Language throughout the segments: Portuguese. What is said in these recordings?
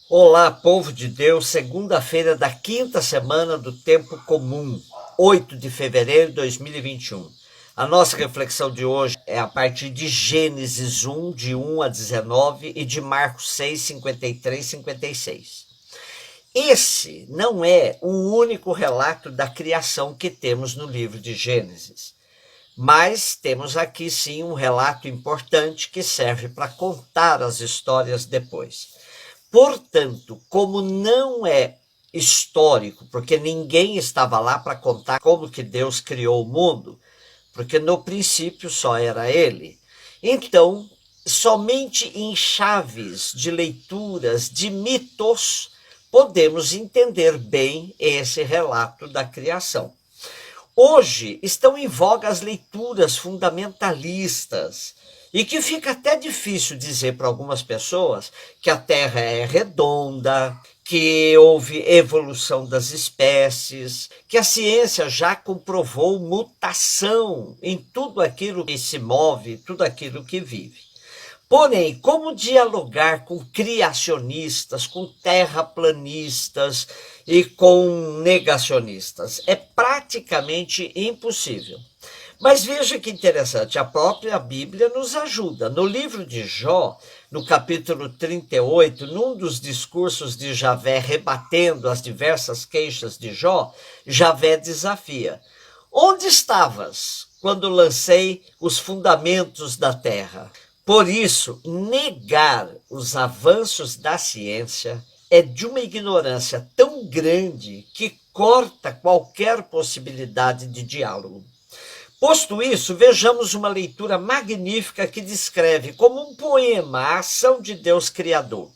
Olá, povo de Deus, segunda-feira da quinta semana do tempo comum, 8 de fevereiro de 2021. A nossa reflexão de hoje é a partir de Gênesis 1, de 1 a 19, e de Marcos 6, 53 e 56. Esse não é o único relato da criação que temos no livro de Gênesis, mas temos aqui sim um relato importante que serve para contar as histórias depois. Portanto, como não é histórico, porque ninguém estava lá para contar como que Deus criou o mundo, porque no princípio só era ele. Então, somente em chaves de leituras de mitos podemos entender bem esse relato da criação. Hoje estão em voga as leituras fundamentalistas, e que fica até difícil dizer para algumas pessoas que a Terra é redonda, que houve evolução das espécies, que a ciência já comprovou mutação em tudo aquilo que se move, tudo aquilo que vive. Porém, como dialogar com criacionistas, com terraplanistas e com negacionistas? É praticamente impossível. Mas veja que interessante, a própria Bíblia nos ajuda. No livro de Jó, no capítulo 38, num dos discursos de Javé rebatendo as diversas queixas de Jó, Javé desafia: onde estavas quando lancei os fundamentos da terra? Por isso, negar os avanços da ciência é de uma ignorância tão grande que corta qualquer possibilidade de diálogo. Posto isso, vejamos uma leitura magnífica que descreve como um poema a ação de Deus Criador.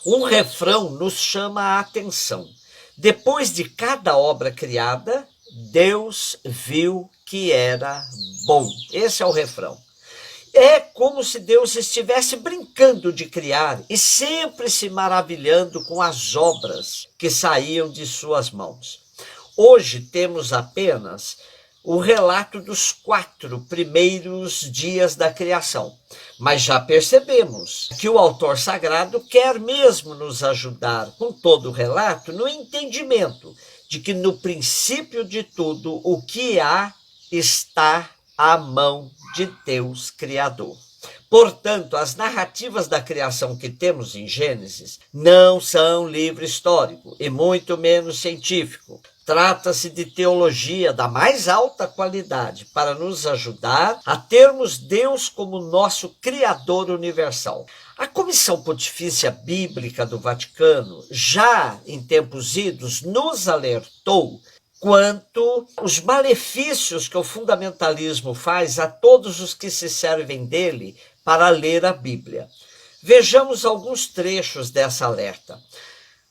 Um refrão nos chama a atenção. Depois de cada obra criada, Deus viu que era bom. Esse é o refrão. É como se Deus estivesse brincando de criar e sempre se maravilhando com as obras que saíam de suas mãos. Hoje temos apenas o relato dos 4 primeiros dias da criação. Mas já percebemos que o autor sagrado quer mesmo nos ajudar com todo o relato no entendimento de que no princípio de tudo o que há está à mão de Deus Criador. Portanto, as narrativas da criação que temos em Gênesis não são livro histórico e muito menos científico. Trata-se de teologia da mais alta qualidade para nos ajudar a termos Deus como nosso Criador universal. A Comissão Pontifícia Bíblica do Vaticano, já em tempos idos, nos alertou quanto os malefícios que o fundamentalismo faz a todos os que se servem dele para ler a Bíblia. Vejamos alguns trechos dessa alerta.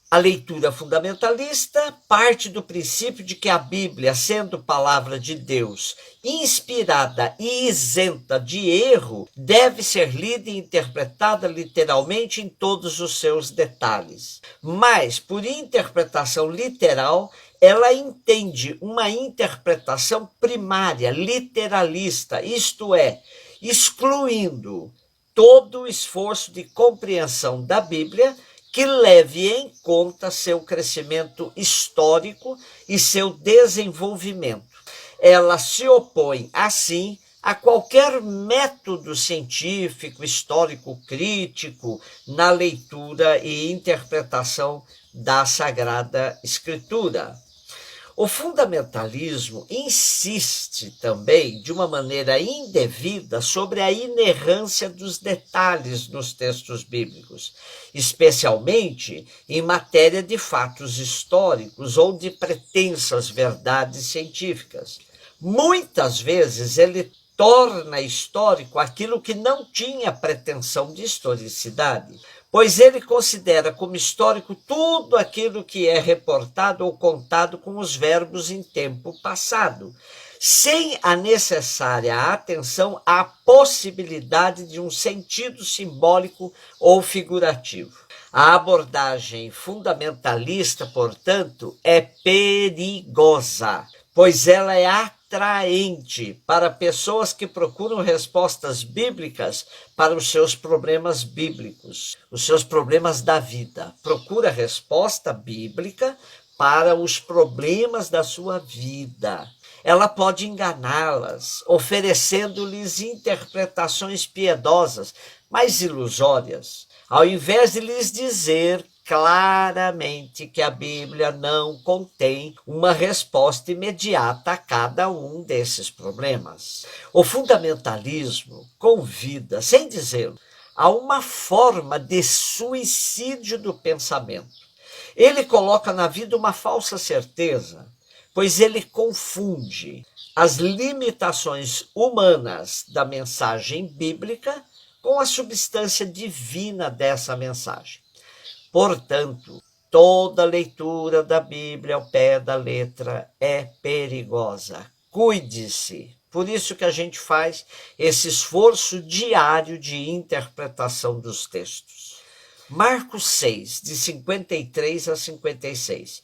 A leitura fundamentalista parte do princípio de que a Bíblia, sendo palavra de Deus, inspirada e isenta de erro, deve ser lida e interpretada literalmente em todos os seus detalhes. Mas, por interpretação literal, ela entende uma interpretação primária, literalista, isto é, excluindo todo o esforço de compreensão da Bíblia que leve em conta seu crescimento histórico e seu desenvolvimento. Ela se opõe, assim, a qualquer método científico, histórico, crítico na leitura e interpretação da Sagrada Escritura. O fundamentalismo insiste também, de uma maneira indevida, sobre a inerrância dos detalhes nos textos bíblicos, especialmente em matéria de fatos históricos ou de pretensas verdades científicas. Muitas vezes ele torna histórico aquilo que não tinha pretensão de historicidade, pois ele considera como histórico tudo aquilo que é reportado ou contado com os verbos em tempo passado, sem a necessária atenção à possibilidade de um sentido simbólico ou figurativo. A abordagem fundamentalista, portanto, é perigosa, pois ela é atrasada atraente para pessoas que procuram respostas bíblicas para os seus problemas bíblicos, os seus problemas da vida. Procura resposta bíblica para os problemas da sua vida. Ela pode enganá-las, oferecendo-lhes interpretações piedosas, mas ilusórias, ao invés de lhes dizer claramente que a Bíblia não contém uma resposta imediata a cada um desses problemas. O fundamentalismo convida, sem dizê-lo, a uma forma de suicídio do pensamento. Ele coloca na vida uma falsa certeza, pois ele confunde as limitações humanas da mensagem bíblica com a substância divina dessa mensagem. Portanto, toda leitura da Bíblia ao pé da letra é perigosa. Cuide-se. Por isso que a gente faz esse esforço diário de interpretação dos textos. Marcos 6, de 53 a 56.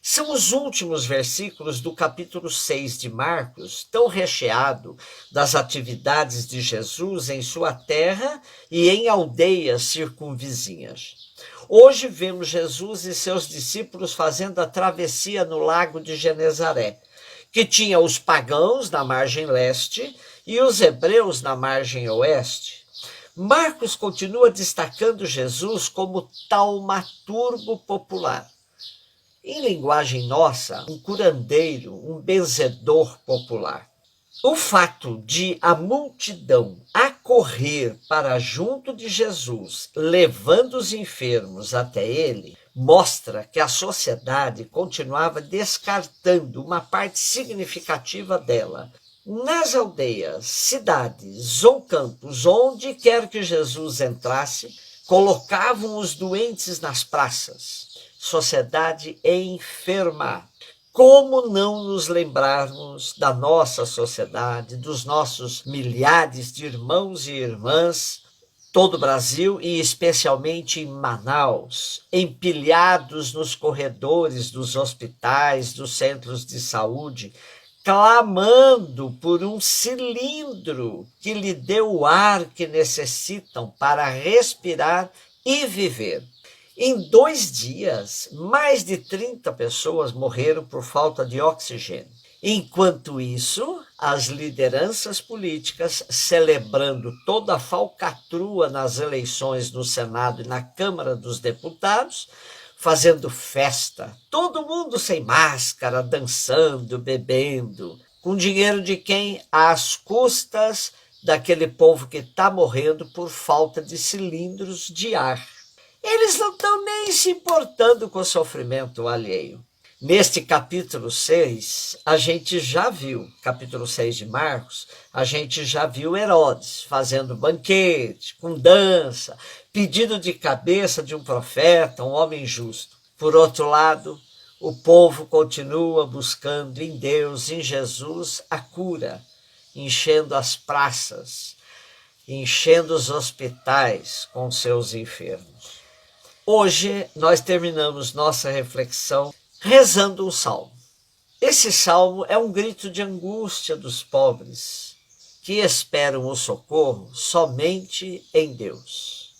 São os últimos versículos do capítulo 6 de Marcos, tão recheado das atividades de Jesus em sua terra e em aldeias circunvizinhas. Hoje vemos Jesus e seus discípulos fazendo a travessia no lago de Genezaré, que tinha os pagãos na margem leste e os hebreus na margem oeste. Marcos continua destacando Jesus como taumaturgo popular. Em linguagem nossa, um curandeiro, um benzedor popular. O fato de a multidão acorrer para junto de Jesus, levando os enfermos até ele, mostra que a sociedade continuava descartando uma parte significativa dela. Nas aldeias, cidades ou campos, onde quer que Jesus entrasse, colocavam os doentes nas praças. Sociedade enferma. Como não nos lembrarmos da nossa sociedade, dos nossos milhares de irmãos e irmãs, todo o Brasil e especialmente em Manaus, empilhados nos corredores dos hospitais, dos centros de saúde, clamando por um cilindro que lhe dê o ar que necessitam para respirar e viver. Em 2 dias, mais de 30 pessoas morreram por falta de oxigênio. Enquanto isso, as lideranças políticas, celebrando toda a falcatrua nas eleições no Senado e na Câmara dos Deputados, fazendo festa, todo mundo sem máscara, dançando, bebendo, com dinheiro de quem? Às custas daquele povo que está morrendo por falta de cilindros de ar. Eles não estão nem se importando com o sofrimento alheio. Neste capítulo 6, a gente já viu, capítulo 6 de Marcos, a gente já viu Herodes fazendo banquete, com dança, pedido de cabeça de um profeta, um homem justo. Por outro lado, o povo continua buscando em Deus, em Jesus, a cura, enchendo as praças, enchendo os hospitais com seus enfermos. Hoje nós terminamos nossa reflexão rezando um salmo. Esse salmo é um grito de angústia dos pobres que esperam o socorro somente em Deus.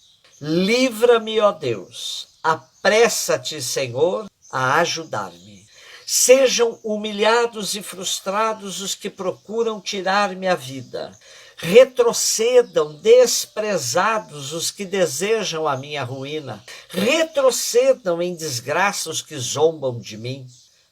Livra-me, ó Deus, apressa-te, Senhor, a ajudar-me. Sejam humilhados e frustrados os que procuram tirar-me a vida. Retrocedam desprezados os que desejam a minha ruína. Retrocedam em desgraça os que zombam de mim.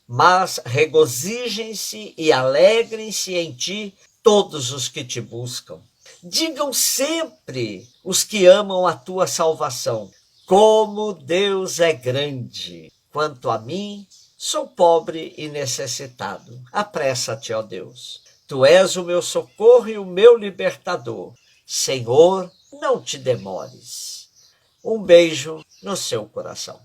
Mas regozijem-se e alegrem-se em ti todos os que te buscam. Digam sempre os que amam a tua salvação: como Deus é grande. Quanto a mim, sou pobre e necessitado. Apressa-te, ó Deus. Tu és o meu socorro e o meu libertador. Senhor, não te demores. Um beijo no seu coração.